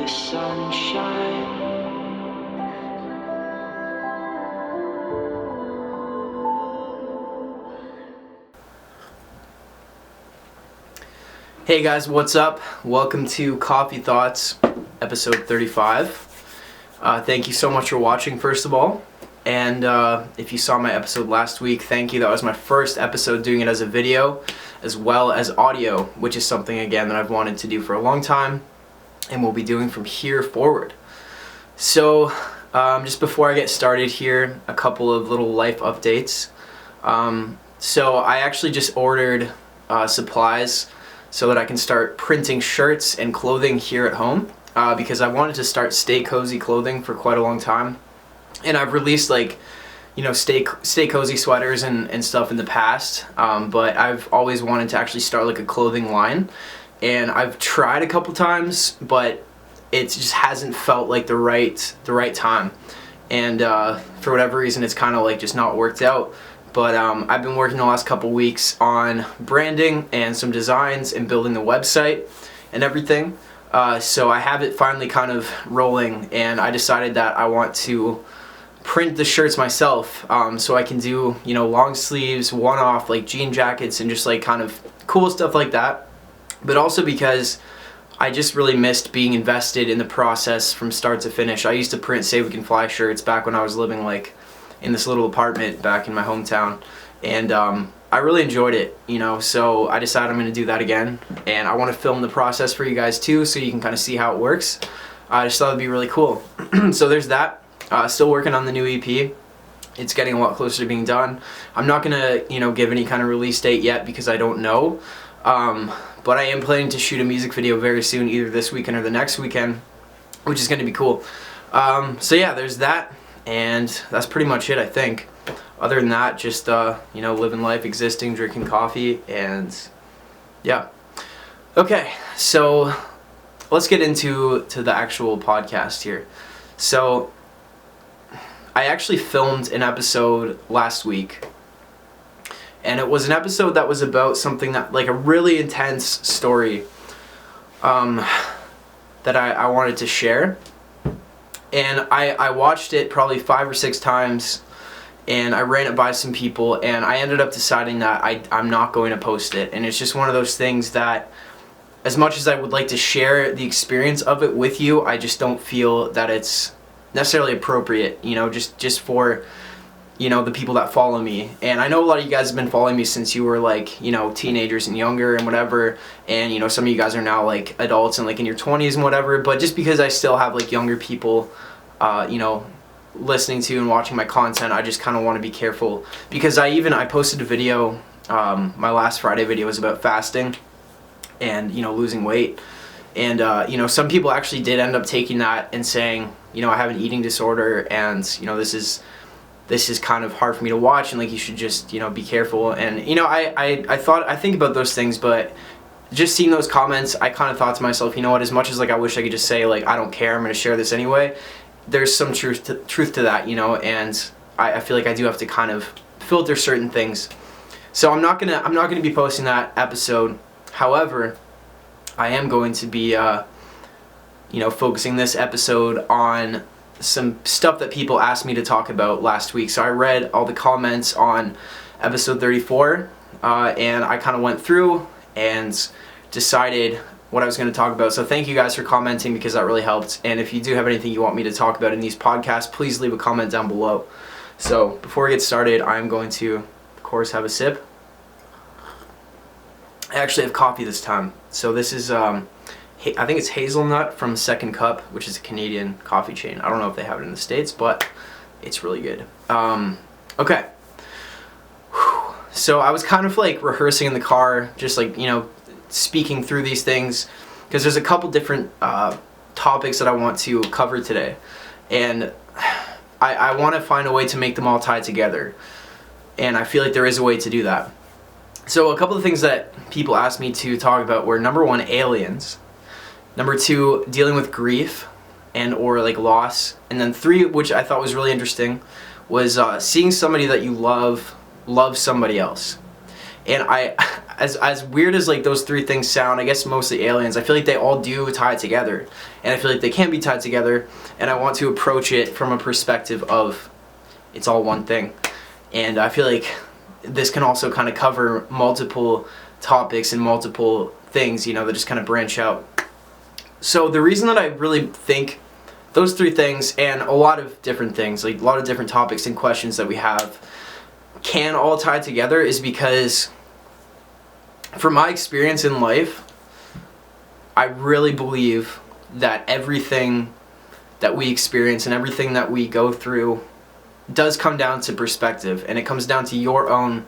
the sunshine. Hey guys, what's up? Welcome to Coffee Thoughts, episode 35. Thank you so much for watching, first of all. And if you saw my episode last week, thank you. That was my first episode doing it as a video, as well as audio, which is something, again, that I've wanted to do for a long time, and will be doing from here forward. So, just before I get started here, a couple of little life updates. So I actually just ordered supplies so that I can start printing shirts and clothing here at home, because I wanted to start Stay Cozy clothing for quite a long time. And I've released Stay Cozy sweaters and stuff in the past, but I've always wanted to actually start like a clothing line. And I've tried a couple times, but it just hasn't felt like the right time. And for whatever reason, it's kind of like just not worked out. But I've been working the last couple weeks on branding and some designs and building the website and everything. So I have it finally kind of rolling, and I decided that I want to print the shirts myself, so I can do, long sleeves, one-off like jean jackets and just like kind of cool stuff like that. But also because I just really missed being invested in the process from start to finish. I used to print SayWeCanFly shirts back when I was living in this little apartment back in my hometown, and I really enjoyed it, so I decided I'm going to do that again, and I want to film the process for you guys too, so you can kind of see how it works. I just thought it'd be really cool. So there's that. Still working on the new EP. It's getting a lot closer to being done. I'm not gonna give any kind of release date yet because I don't know, but I am planning to shoot a music video very soon, either this weekend or the next weekend, which is going to be cool. So yeah, there's that. And that's pretty much it, I think. Other than that, just living life, existing, drinking coffee, and yeah. Okay, so let's get into the actual podcast here. So I actually filmed an episode last week, and it was an episode that was about something that, like, a really intense story that I wanted to share. And I watched it probably 5 or 6 times, and I ran it by some people, and I ended up deciding that I'm not going to post it. And it's just one of those things that, as much as I would like to share the experience of it with you, I just don't feel that it's necessarily appropriate, just for, the people that follow me. And I know a lot of you guys have been following me since you were teenagers and younger and whatever, and some of you guys are now adults and in your 20s and whatever. But just because I still have younger people listening to and watching my content, I just kind of want to be careful, because I posted a video, my last Friday video was about fasting and losing weight, and some people actually did end up taking that and saying, I have an eating disorder, and this is kind of hard for me to watch, and you should just be careful. And I think about those things, but just seeing those comments, I kind of thought to myself, as much as I wish I could just say I don't care, I'm going to share this anyway, there's some truth to that, and I feel like I do have to kind of filter certain things. So I'm not gonna be posting that episode. However, I am going to be focusing this episode on some stuff that people asked me to talk about last week. So I read all the comments on episode 34, and I kind of went through and decided what I was going to talk about. So thank you guys for commenting, because that really helped. And if you do have anything you want me to talk about in these podcasts, please leave a comment down below. So before we get started, I'm going to, of course, have a sip. I actually have coffee this time. So this is, I think it's hazelnut from Second Cup, which is a Canadian coffee chain. I don't know if they have it in the States, but it's really good. Okay. So I was kind of rehearsing in the car, just speaking through these things, because there's a couple different topics that I want to cover today, and I want to find a way to make them all tie together, and I feel like there is a way to do that. So a couple of things that people asked me to talk about were, number 1, aliens, number 2, dealing with grief and or loss, and then 3, which I thought was really interesting, was seeing somebody that you love somebody else. And as weird as like those three things sound, I guess mostly aliens, I feel like they all do tie together, and I feel like they can be tied together, and I want to approach it from a perspective of it's all one thing. And I feel like this can also kind of cover multiple topics and multiple things, that just kind of branch out. So the reason that I really think those three things and a lot of different things, like a lot of different topics and questions that we have, can all tie together is because from my experience in life, I really believe that everything that we experience and everything that we go through does come down to perspective, and it comes down to your own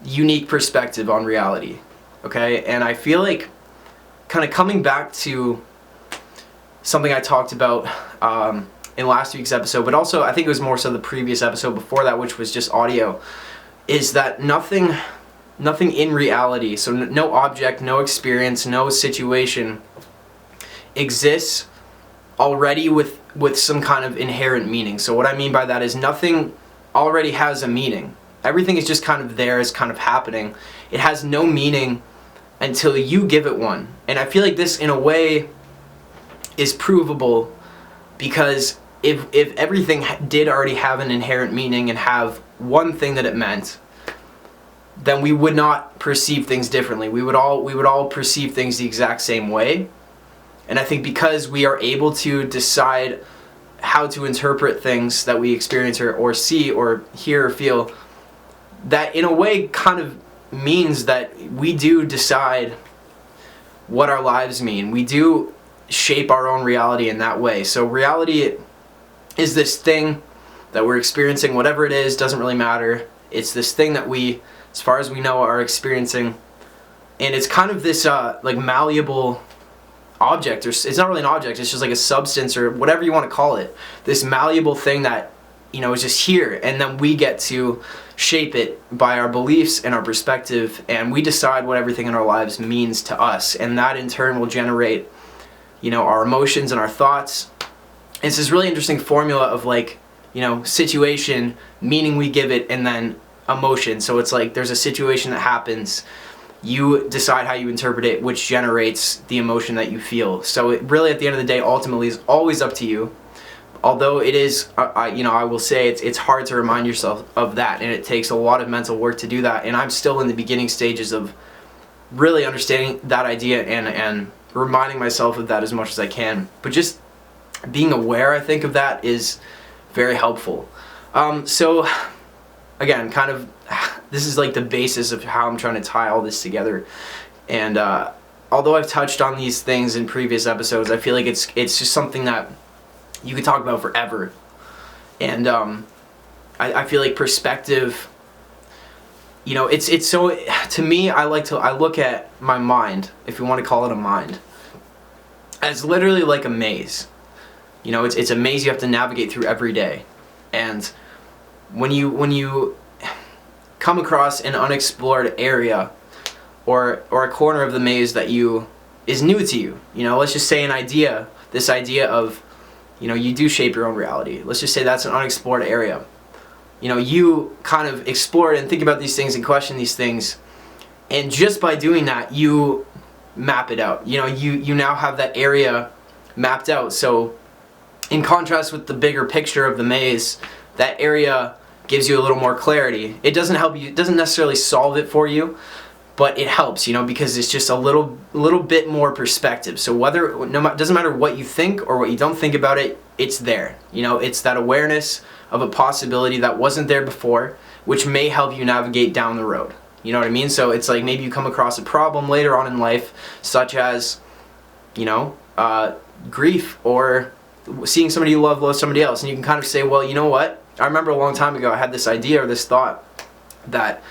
unique perspective on reality, okay? And I feel like kind of coming back to something I talked about in last week's episode, but also I think it was more so the previous episode before that, which was just audio, is that nothing in reality, so no object, no experience, no situation exists already with some kind of inherent meaning. So what I mean by that is nothing already has a meaning. Everything is just kind of there, is kind of happening. It has no meaning until you give it one. And I feel like this in a way is provable, because if everything did already have an inherent meaning and have one thing that it meant, then we would not perceive things differently. We would all perceive things the exact same way. And I think because we are able to decide how to interpret things that we experience or see or hear or feel, that in a way kind of means that we do decide what our lives mean. We do shape our own reality in that way. So reality is this thing that we're experiencing, whatever it is, doesn't really matter. It's this thing that we, as far as we know, are experiencing. And it's kind of this like malleable object, or it's not really an object, it's just like a substance or whatever you want to call it. This malleable thing that, is just here, and then we get to shape it by our beliefs and our perspective, and we decide what everything in our lives means to us, and that in turn will generate, our emotions and our thoughts. It's this really interesting formula of like, situation, meaning we give it, and then emotion. So it's like there's a situation that happens, you decide how you interpret it, which generates the emotion that you feel. So it really, at the end of the day, ultimately is always up to you. Although it is, I will say it's hard to remind yourself of that, and it takes a lot of mental work to do that. And I'm still in the beginning stages of really understanding that idea and reminding myself of that as much as I can. But just being aware, I think, of that is very helpful. So again, kind of, this is like the basis of how I'm trying to tie all this together. And although I've touched on these things in previous episodes, I feel like it's just something that you could talk about forever. And I feel like perspective, it's so, to me, I look at my mind, if you want to call it a mind, as literally like a maze. It's a maze you have to navigate through every day. And when you come across an unexplored area or a corner of the maze that is new to you, let's just say this idea of, you do shape your own reality. Let's just say that's an unexplored area. You kind of explore it and think about these things and question these things, and just by doing that, you map it out. You now have that area mapped out. So in contrast with the bigger picture of the maze, that area gives you a little more clarity. It doesn't help you, it doesn't necessarily solve it for you, but it helps, because it's just a little bit more perspective. So doesn't matter what you think or what you don't think about it, it's there. It's that awareness of a possibility that wasn't there before, which may help you navigate down the road. You know what I mean? So it's like maybe you come across a problem later on in life, such as, grief, or seeing somebody you love somebody else, and you can kind of say, well, you know what? I remember a long time ago I had this idea or this thought that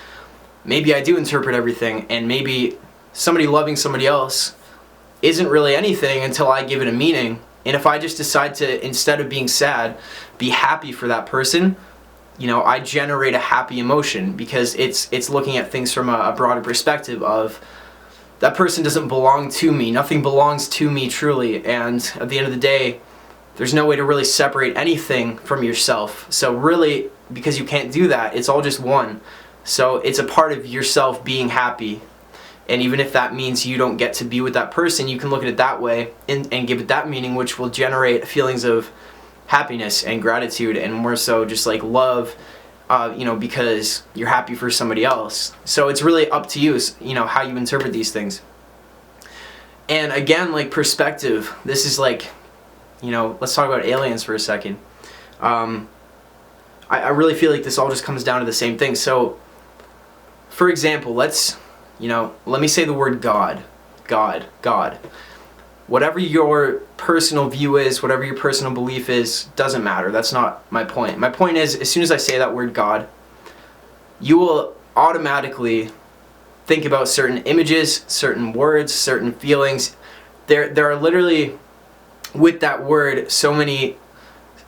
maybe I do interpret everything, and maybe somebody loving somebody else isn't really anything until I give it a meaning. And if I just decide to, instead of being sad, be happy for that person, I generate a happy emotion, because it's looking at things from a broader perspective of that person doesn't belong to me. Nothing belongs to me truly. And at the end of the day, there's no way to really separate anything from yourself. So really, because you can't do that, it's all just one. So it's a part of yourself being happy. And even if that means you don't get to be with that person, you can look at it that way and give it that meaning, which will generate feelings of happiness and gratitude, and more so just like love, because you're happy for somebody else. So it's really up to you, how you interpret these things. And again, like perspective, this is like, let's talk about aliens for a second. I really feel like this all just comes down to the same thing. So, for example, let me say the word God. God. Whatever your personal view is, whatever your personal belief is, doesn't matter. That's not my point. My point is, as soon as I say that word God, you will automatically think about certain images, certain words, certain feelings. There are literally, with that word, so many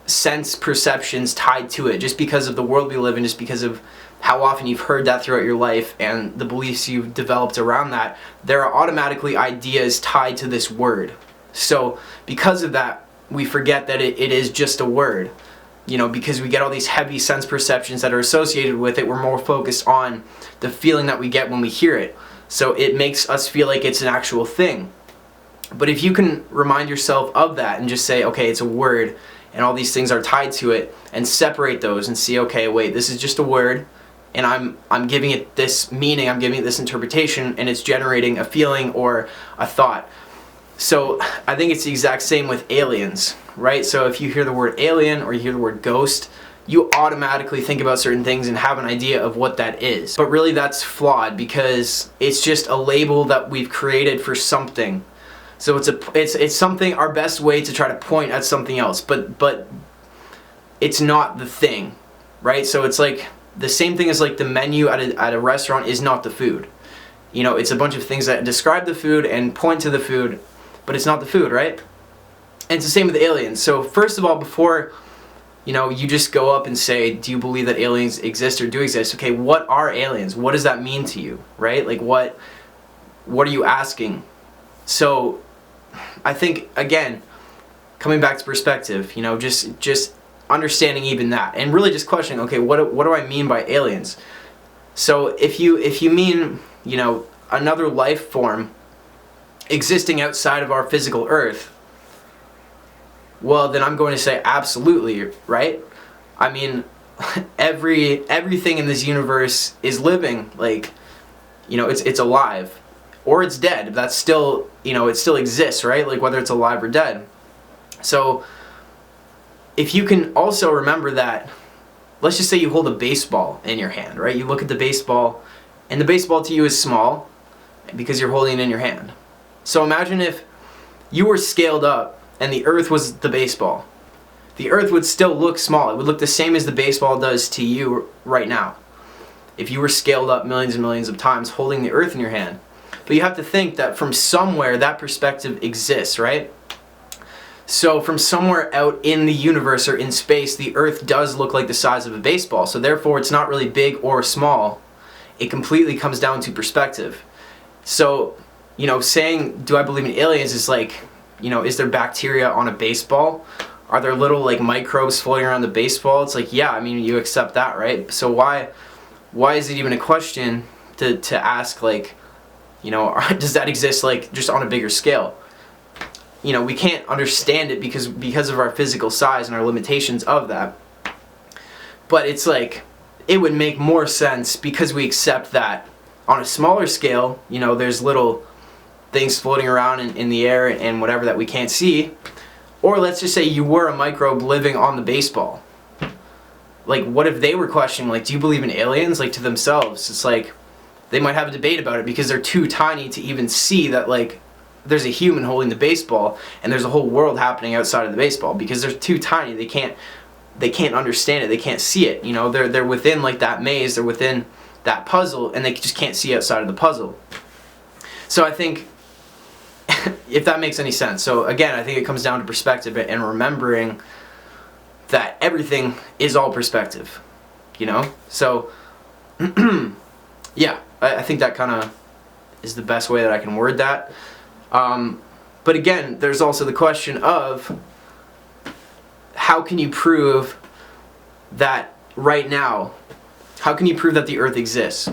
sense perceptions tied to it, just because of the world we live in, just because of how often you've heard that throughout your life and the beliefs you've developed around that. There are automatically ideas tied to this word. So because of that, we forget that it is just a word. Because we get all these heavy sense perceptions that are associated with it, we're more focused on the feeling that we get when we hear it. So it makes us feel like it's an actual thing. But if you can remind yourself of that and just say, okay, it's a word and all these things are tied to it, and separate those and see, okay, wait, this is just a word, and I'm giving it this meaning, I'm giving it this interpretation, and it's generating a feeling or a thought. So I think it's the exact same with aliens, right? So if you hear the word alien or you hear the word ghost, you automatically think about certain things and have an idea of what that is. But really that's flawed, because it's just a label that we've created for something. So it's something, our best way to try to point at something else, but it's not the thing, right? So it's like the same thing as like the menu at a restaurant is not the food. It's a bunch of things that describe the food and point to the food, but it's not the food, right? And it's the same with aliens. So first of all, before you just go up and say, do you believe that aliens exist or do exist? Okay, what are aliens? What does that mean to you, right? Like what are you asking? So I think, again, coming back to perspective, just understanding even that, and really just questioning, okay, what do I mean by aliens? So if you mean, another life form existing outside of our physical earth, well, then I'm going to say absolutely, right? I mean, everything in this universe is living, like, it's alive. Or it's dead. That's still, it still exists, right? Like whether it's alive or dead. So if you can also remember that, let's just say you hold a baseball in your hand, right? You look at the baseball, and the baseball to you is small because you're holding it in your hand. So imagine if you were scaled up and the earth was the baseball. The earth would still look small. It would look the same as the baseball does to you right now, if you were scaled up millions and millions of times holding the earth in your hand. But you have to think that from somewhere that perspective exists, right? So from somewhere out in the universe or in space, the earth does look like the size of a baseball. So therefore it's not really big or small. It completely comes down to perspective. So, saying, do I believe in aliens is like, is there bacteria on a baseball? Are there little like microbes floating around the baseball? It's like, yeah, I mean, you accept that, right? So why is it even a question to ask, like, does that exist like just on a bigger scale? We can't understand it because of our physical size and our limitations of that. But it's like, it would make more sense because we accept that on a smaller scale, there's little things floating around in the air and whatever that we can't see. Or let's just say you were a microbe living on the baseball. Like, what if they were questioning, like, do you believe in aliens? Like, to themselves. It's like, they might have a debate about it because they're too tiny to even see that, like, there's a human holding the baseball and there's a whole world happening outside of the baseball, because they're too tiny. They can't understand it. They can't see it. They're within like that maze. They're within that puzzle, and they just can't see outside of the puzzle. So I think, if that makes any sense. So again, I think it comes down to perspective and remembering that everything is all perspective. So yeah, I think that kind of is the best way that I can word that. But again, there's also the question of, how can you prove that right now How can you prove that the Earth exists?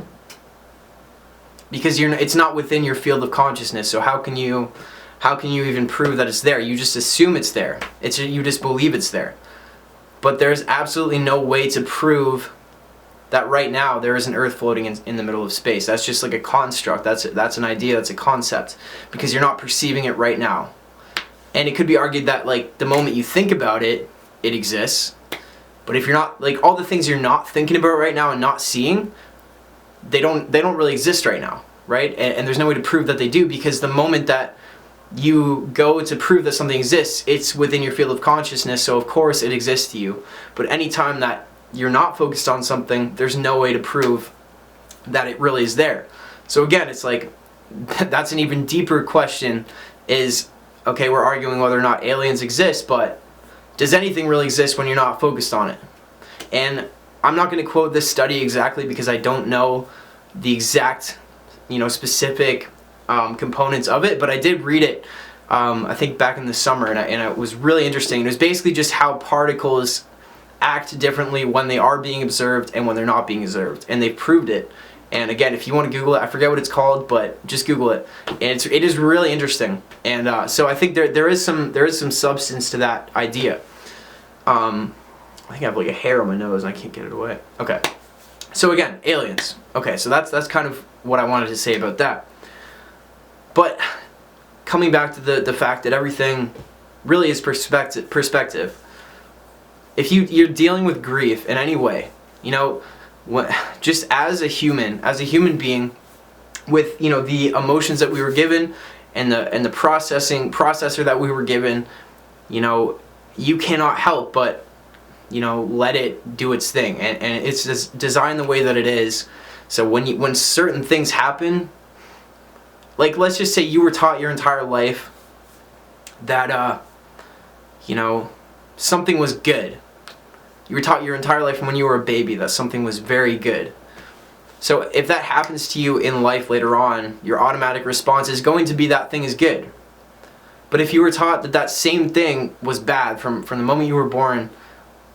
Because it's not within your field of consciousness. So how can you even prove that it's there? You just assume it's there. You just believe it's there. But there's absolutely no way to prove that right now there is an Earth floating in the middle of space. That's just like a construct. That's an idea. That's a concept, because you're not perceiving it right now. And it could be argued that like the moment you think about it, it exists. But if you're not, like, all the things you're not thinking about right now and not seeing, they don't really exist right now, right? And there's no way to prove that they do, because the moment that you go to prove that something exists, it's within your field of consciousness, so of course it exists to you. But anytime that you're not focused on something, there's no way to prove that it really is there. So again, it's like, that's an even deeper question is, okay, we're arguing whether or not aliens exist, but does anything really exist when you're not focused on it? And I'm not going to quote this study exactly because I don't know the exact, specific components of it, but I did read it, I think back in the summer, and it was really interesting. It was basically just how particles act differently when they are being observed and when they're not being observed, and they proved it. And again, if you want to Google it, I forget what it's called, but just Google it. And it is really interesting. And so I think there is some substance to that idea. I think I have like a hair on my nose and I can't get it away. Okay. So again, aliens. Okay, so that's kind of what I wanted to say about that. But coming back to the fact that everything really is perspective. If you're dealing with grief in any way, just as a human being, with the emotions that we were given and the processor that we were given, you cannot help but let it do its thing, and it's just designed the way that it is. So when certain things happen, like let's just say you were taught your entire life that something was good. You were taught your entire life from when you were a baby that something was very good. So if that happens to you in life later on, your automatic response is going to be that thing is good. But if you were taught that same thing was bad from the moment you were born,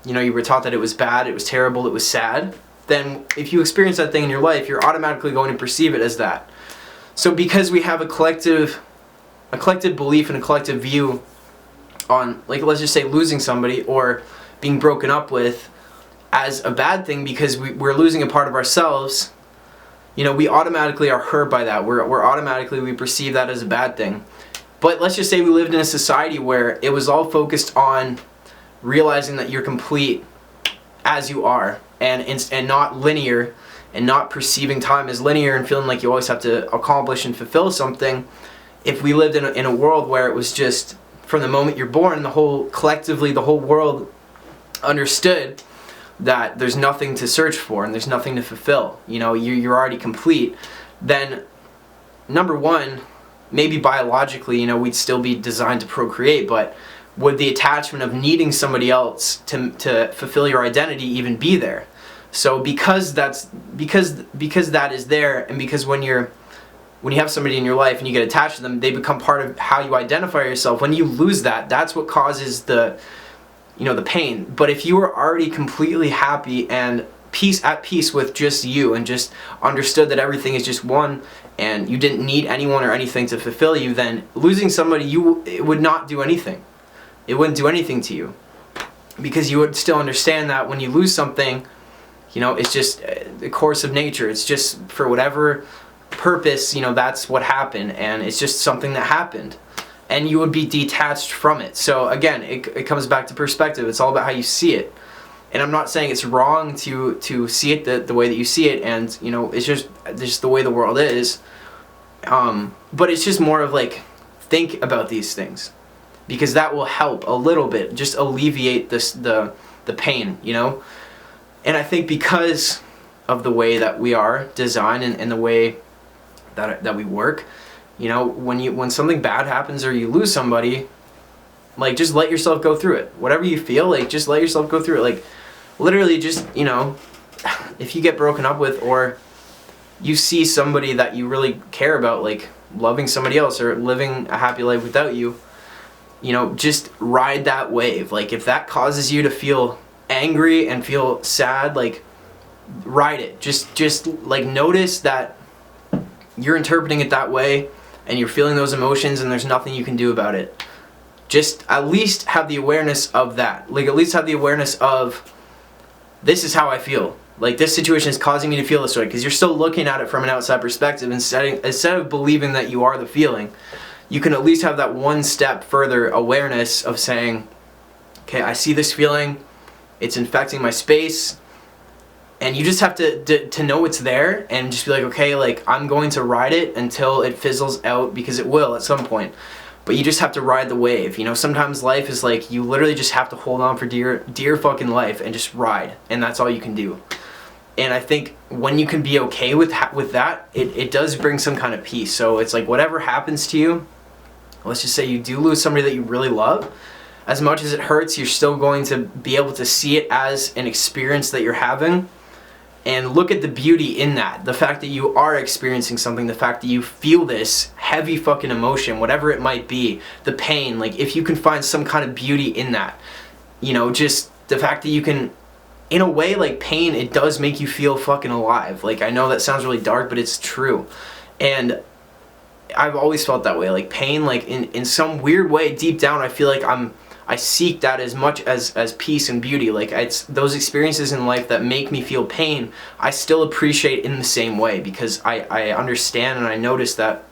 you were taught that it was bad, it was terrible, it was sad, then if you experience that thing in your life, you're automatically going to perceive it as that. So because we have a collective belief and a collective view on, like, let's just say losing somebody or being broken up with as a bad thing because we're losing a part of ourselves, we automatically are hurt by that. We perceive that as a bad thing. But let's just say we lived in a society where it was all focused on realizing that you're complete as you are, and not linear, and not perceiving time as linear and feeling like you always have to accomplish and fulfill something. If we lived in a world where it was just from the moment you're born, the whole world understood that there's nothing to search for and there's nothing to fulfill, you're already complete, then number one, maybe biologically, we'd still be designed to procreate, but would the attachment of needing somebody else to fulfill your identity even be there? So because that is there, and because when you have somebody in your life and you get attached to them, they become part of how you identify yourself. When you lose that, that's what causes the pain. But if you were already completely happy and at peace with just you, and just understood that everything is just one, and you didn't need anyone or anything to fulfill you, then losing somebody, it would not do anything. It wouldn't do anything to you, because you would still understand that when you lose something, it's just the course of nature. It's just for whatever purpose, that's what happened, and it's just something that happened, and you would be detached from it. So again, it comes back to perspective. It's all about how you see it. And I'm not saying it's wrong to see it the way that you see it, and it's just the way the world is. But it's just more of like, think about these things, because that will help a little bit, just alleviate the pain, And I think because of the way that we are designed and the way that we work, when something bad happens or you lose somebody, like, just let yourself go through it. Whatever you feel, like, just let yourself go through it. Like, literally just, if you get broken up with, or you see somebody that you really care about, like, loving somebody else or living a happy life without you, just ride that wave. Like, if that causes you to feel angry and feel sad, like, ride it. Just like notice that you're interpreting it that way and you're feeling those emotions and there's nothing you can do about it. Just at least have the awareness of that. Like at least have the awareness of, this is how I feel. Like this situation is causing me to feel this way, because you're still looking at it from an outside perspective instead of believing that you are the feeling. You can at least have that one step further awareness of saying, okay, I see this feeling, it's infecting my space, and you just have to know it's there and just be like, okay, like I'm going to ride it until it fizzles out, because it will at some point. But you just have to ride the wave. You know, sometimes life is like, you literally just have to hold on for dear fucking life and just ride, and that's all you can do. And I think when you can be okay with that, it does bring some kind of peace. So it's like whatever happens to you, let's just say you do lose somebody that you really love, as much as it hurts, you're still going to be able to see it as an experience that you're having and look at the beauty in that. The fact that you are experiencing something, the fact that you feel this heavy fucking emotion, whatever it might be, the pain, like if you can find some kind of beauty in that, you know, just the fact that you can, in a way, like pain, it does make you feel fucking alive. Like I know that sounds really dark, but it's true. And I've always felt that way. Like pain, like in some weird way, deep down, I feel like I seek that as much as peace and beauty. Like it's those experiences in life that make me feel pain, I still appreciate in the same way, because I understand and I notice that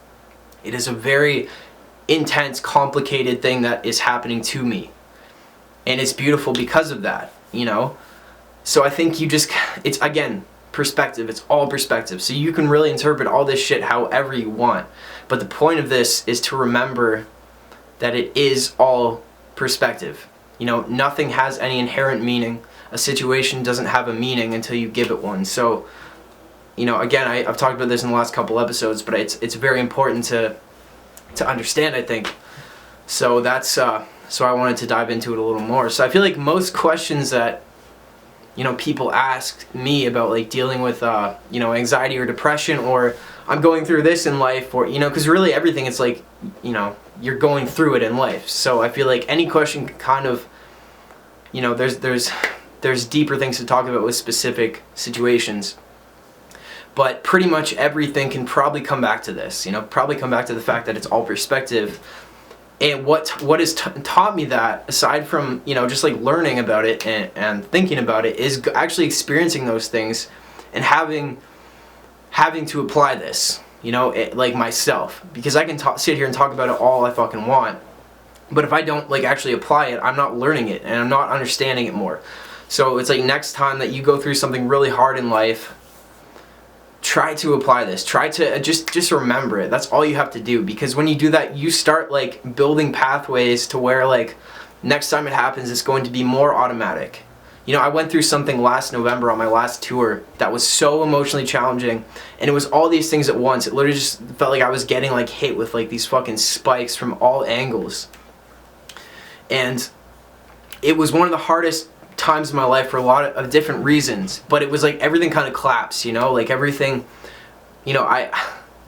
it is a very intense, complicated thing that is happening to me. And it's beautiful because of that, you know? So I think it's again, perspective. It's all perspective. So you can really interpret all this shit however you want. But the point of this is to remember that it is all perspective. You know, nothing has any inherent meaning. A situation doesn't have a meaning until you give it one. So, you know, again, I've talked about this in the last couple episodes, but it's very important to understand, I think. So that's so I wanted to dive into it a little more. So I feel like most questions that, you know, people ask me about like dealing with you know, anxiety or depression, or I'm going through this in life, or, you know, because really everything, it's like, you know, you're going through it in life. So I feel like any question can kind of, you know, there's deeper things to talk about with specific situations. But pretty much everything can probably come back to this, you know, probably come back to the fact that it's all perspective. And what has taught me that, aside from, you know, just like learning about it and thinking about it, is actually experiencing those things and having to apply this, you know, like myself. Because I can sit here and talk about it all I fucking want, but if I don't like actually apply it, I'm not learning it and I'm not understanding it more. So it's like next time that you go through something really hard in life, try to apply this. Try to just remember it. That's all you have to do, because when you do that, you start like building pathways to where like next time it happens, it's going to be more automatic. You know, I went through something last November on my last tour that was so emotionally challenging, and it was all these things at once. It literally just felt like I was getting like hit with like these fucking spikes from all angles. And it was one of the hardest times in my life for a lot of different reasons, but it was like everything kind of collapsed, you know, like everything, you know, I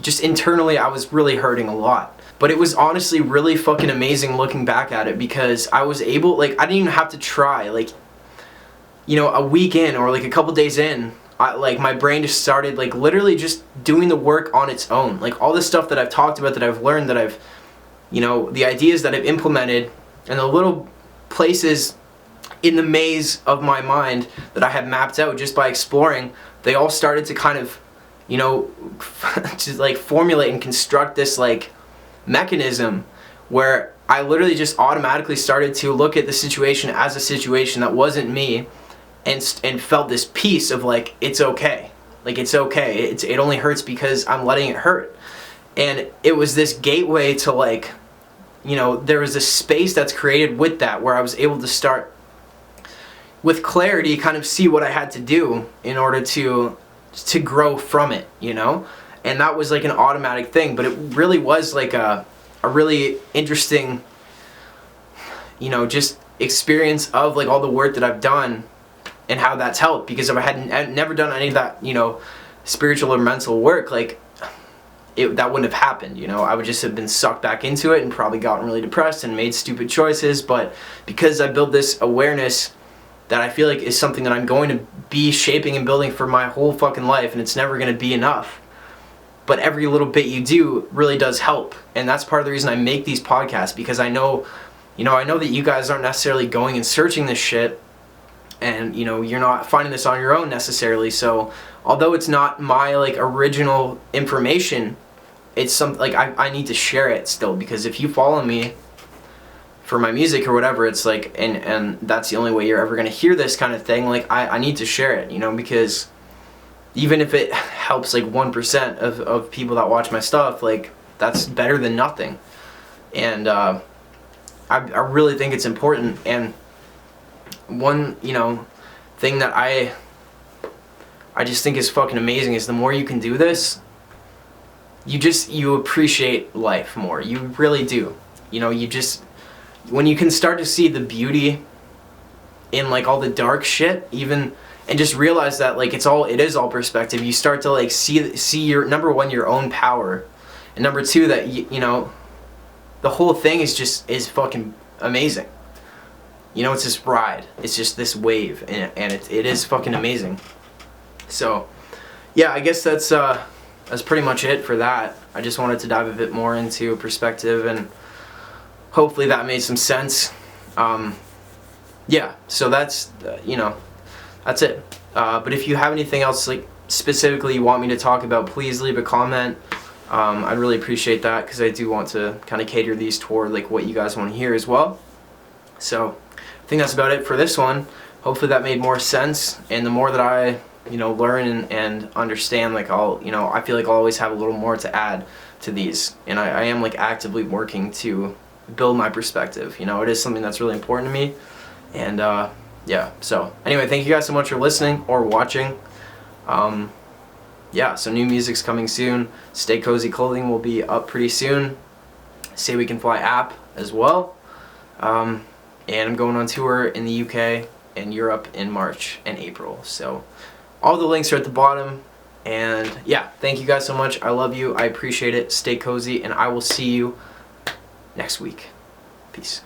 just internally I was really hurting a lot. But it was honestly really fucking amazing looking back at it, because I was able, like, I didn't even have to try. Like, you know, a week in or like a couple days in, like my brain just started like literally just doing the work on its own. Like all this stuff that I've talked about, that I've learned, that I've, you know, the ideas that I've implemented, and the little places in the maze of my mind that I had mapped out just by exploring, they all started to kind of, you know, to like formulate and construct this like mechanism where I literally just automatically started to look at the situation as a situation that wasn't me, and felt this peace of like, it's okay. Like it's okay. It only hurts because I'm letting it hurt. And it was this gateway to like, you know, there was this space that's created with that, where I was able to start with clarity, kind of see what I had to do in order to grow from it, you know? And that was like an automatic thing, but it really was like a really interesting, you know, just experience of like all the work that I've done and how that's helped. Because if I had never done any of that, you know, spiritual or mental work, like that wouldn't have happened, you know. I would just have been sucked back into it and probably gotten really depressed and made stupid choices. But because I built this awareness that I feel like is something that I'm going to be shaping and building for my whole fucking life, and it's never going to be enough. But every little bit you do really does help. And that's part of the reason I make these podcasts, because I know that you guys aren't necessarily going and searching this shit, and you're not finding this on your own necessarily. So although it's not my like original information, it's something like I need to share it still, because if you follow me for my music or whatever, it's like, and that's the only way you're ever going to hear this kind of thing. Like I need to share it, because even if it helps like 1% of people that watch my stuff, like that's better than nothing. And I really think it's important. And one thing that I just think is fucking amazing is the more you can do this, you appreciate life more. You really do. When you can start to see the beauty in like all the dark shit, even, and just realize that like it is all perspective. You start to like see your, number one, your own power, and number two, that the whole thing is fucking amazing. It's this ride. It's just this wave, and it is fucking amazing. So yeah, I guess that's pretty much it for that. I just wanted to dive a bit more into perspective, and hopefully that made some sense. Yeah, so that's that's it. But if you have anything else like specifically you want me to talk about, please leave a comment. I'd really appreciate that, because I do want to kind of cater these toward like what you guys want to hear as well. So I think that's about it for this one. Hopefully that made more sense, and the more that I learn and understand, like I feel like I'll always have a little more to add to these, and I am like actively working to build my perspective. It is something that's really important to me. And yeah, so anyway, thank you guys so much for listening or watching. Yeah, so new music's coming soon. Stay Cozy clothing will be up pretty soon. SayWeCanFly app as well. And I'm going on tour in the UK and Europe in March and April. So all the links are at the bottom. And yeah, thank you guys so much. I love you. I appreciate it. Stay cozy, and I will see you next week. Peace.